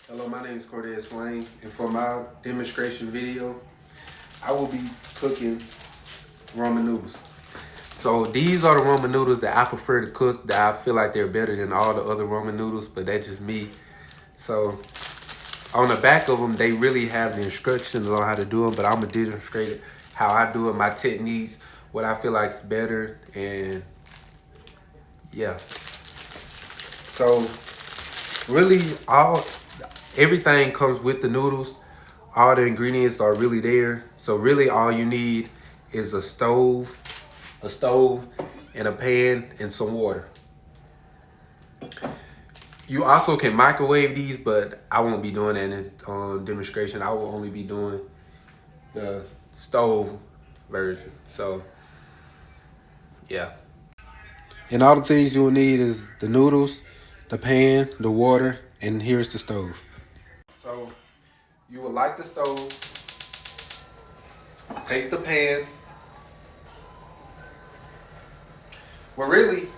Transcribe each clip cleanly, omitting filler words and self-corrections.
Hello, my name is Corday Swain, and for my demonstration video, I will be cooking ramen noodles. So these are the ramen noodles that I prefer to cook, that I feel like they're better than all the other ramen noodles, but that's just me. So on the back of them, they really have the instructions on how to do them, but I'm gonna demonstrate it, how I do it, my techniques, what I feel like is better, and yeah. So really everything comes with the noodles. All the ingredients are really there. So really all you need is a stove and a pan and some water. You also can microwave these, but I won't be doing that in this demonstration. I will only be doing the stove version. So yeah. And all the things you will need is the noodles, the pan, the water, and here's the stove. So you would light the stove, take the pan. Well, really,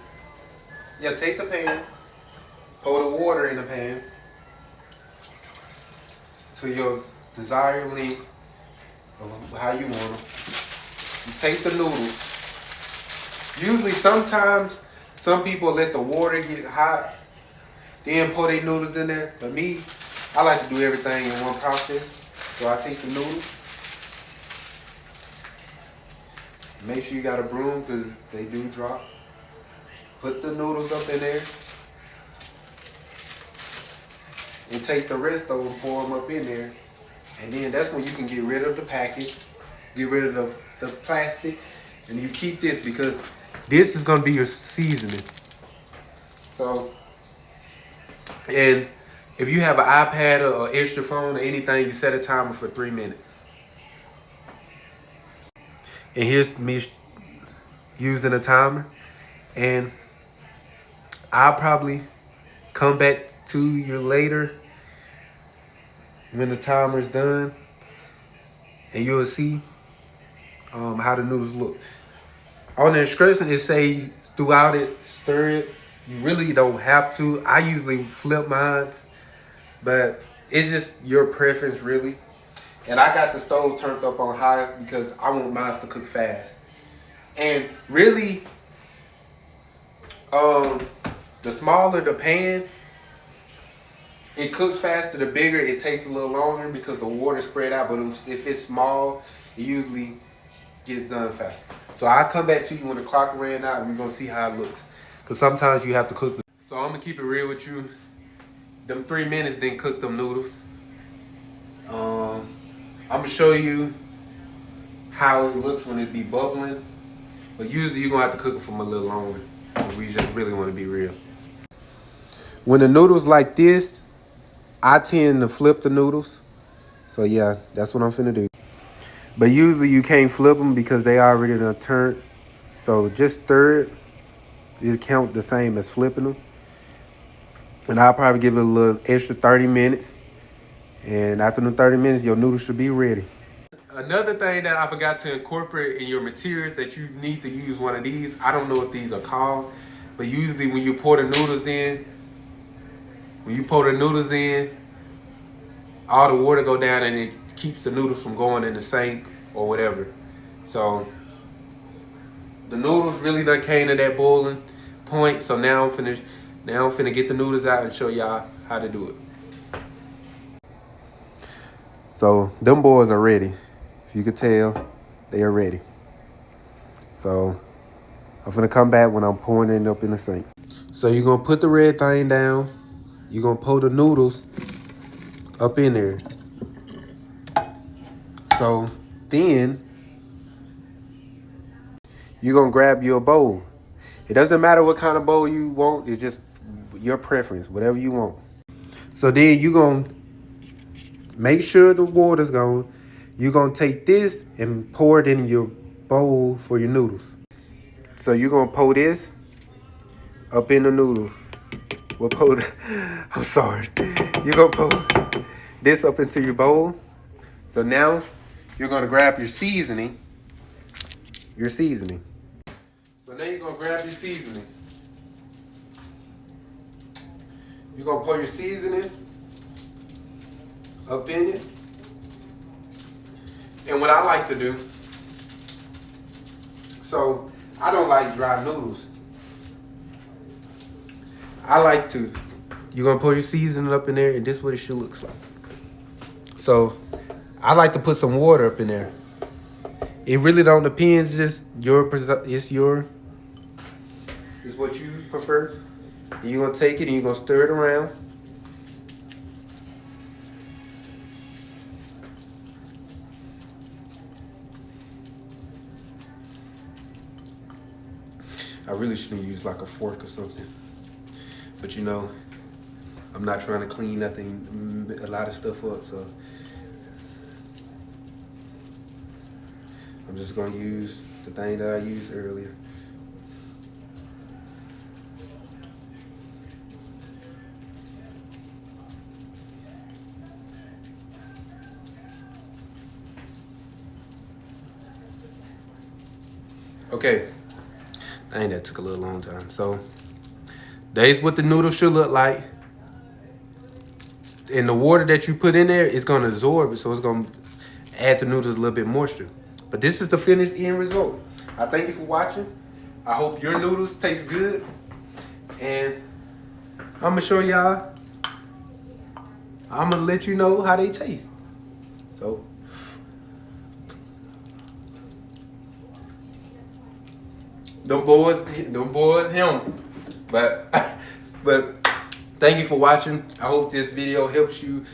yeah, take the pan, pour the water in the pan to your desired length of how you want them. You take the noodles. Usually, sometimes, some people let the water get hot, then pour their noodles in there. But me, I like to do everything in one process. So I take the noodles. Make sure you got a broom because they do drop. Put the noodles up in there. And take the rest of them, pour them up in there. And then that's when you can get rid of the package, get rid of the plastic, and you keep this because this is gonna be your seasoning. So, and if you have an iPad or an extra phone or anything, you set a timer for 3 minutes. And here's me using a timer. And I'll probably come back to you later when the timer's done, and you'll see how the noodles look. On the instructions, it says throughout it, stir it. You really don't have to. I usually flip mine, but it's just your preference, really. And I got the stove turned up on high because I want mine to cook fast. And really, the smaller the pan, it cooks faster. The bigger, it takes a little longer because the water spread out. But if it's small, it usually gets done faster. So I'll come back to you when the clock ran out and we're going to see how it looks. Because sometimes you have to cook. So I'm going to keep it real with you. Them 3 minutes didn't cook them noodles. I'm going to show you how it looks when it be bubbling. But usually you're going to have to cook it for a little longer. If we just really want to be real. When the noodles like this, I tend to flip the noodles. So yeah, that's what I'm finna do. But usually you can't flip them because they already done turned. So just stir it. It count the same as flipping them. And I'll probably give it a little extra 30 minutes. And after the 30 minutes, your noodles should be ready. Another thing that I forgot to incorporate in your materials that you need to use one of these. I don't know what these are called. But usually when you pour the noodles in, all the water go down and it keeps the noodles from going in the sink or whatever. So the noodles really done came to that boiling point. So now I'm finna get the noodles out and show y'all how to do it. So them boys are ready. If you could tell, they are ready. So I'm finna come back when I'm pouring it up in the sink. So you're gonna put the red thing down. You're gonna pour the noodles up in there. So then you're gonna grab your bowl. It doesn't matter what kind of bowl you want. It's just your preference, whatever you want. So then you're gonna make sure the water's gone. You're gonna take this and pour it in your bowl for your noodles. So you're gonna pour this up in the noodles. I'm sorry. You're gonna pour this up into your bowl. So now you're gonna grab your seasoning. So now you're gonna grab your seasoning. You're gonna pour your seasoning up in it. And what I like to do, so I don't like dry noodles. I like to, you're gonna put your seasoning up in there, and this is what it should look like. So I like to put some water up in there. It really don't depend, it's just it's what you prefer. You're gonna take it and you're gonna stir it around. I really shouldn't use like a fork or something. But you know, I'm not trying to clean nothing, a lot of stuff up, so I'm just gonna use the thing that I used earlier. Okay, dang, that took a little long time. So that's what the noodle should look like. And the water that you put in there is gonna absorb it, so it's gonna add the noodles a little bit moisture. But this is the finished end result. I thank you for watching. I hope your noodles taste good. And I'm gonna show y'all, I'm gonna let you know how they taste. So, them boys, him. But thank you for watching. I hope this video helps you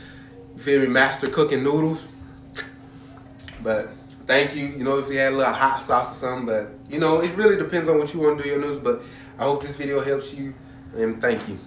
feel me, master cooking noodles. But thank you. You know, if you had a little hot sauce or something, but you know, it really depends on what you want to do your noodles. But I hope this video helps you, and thank you.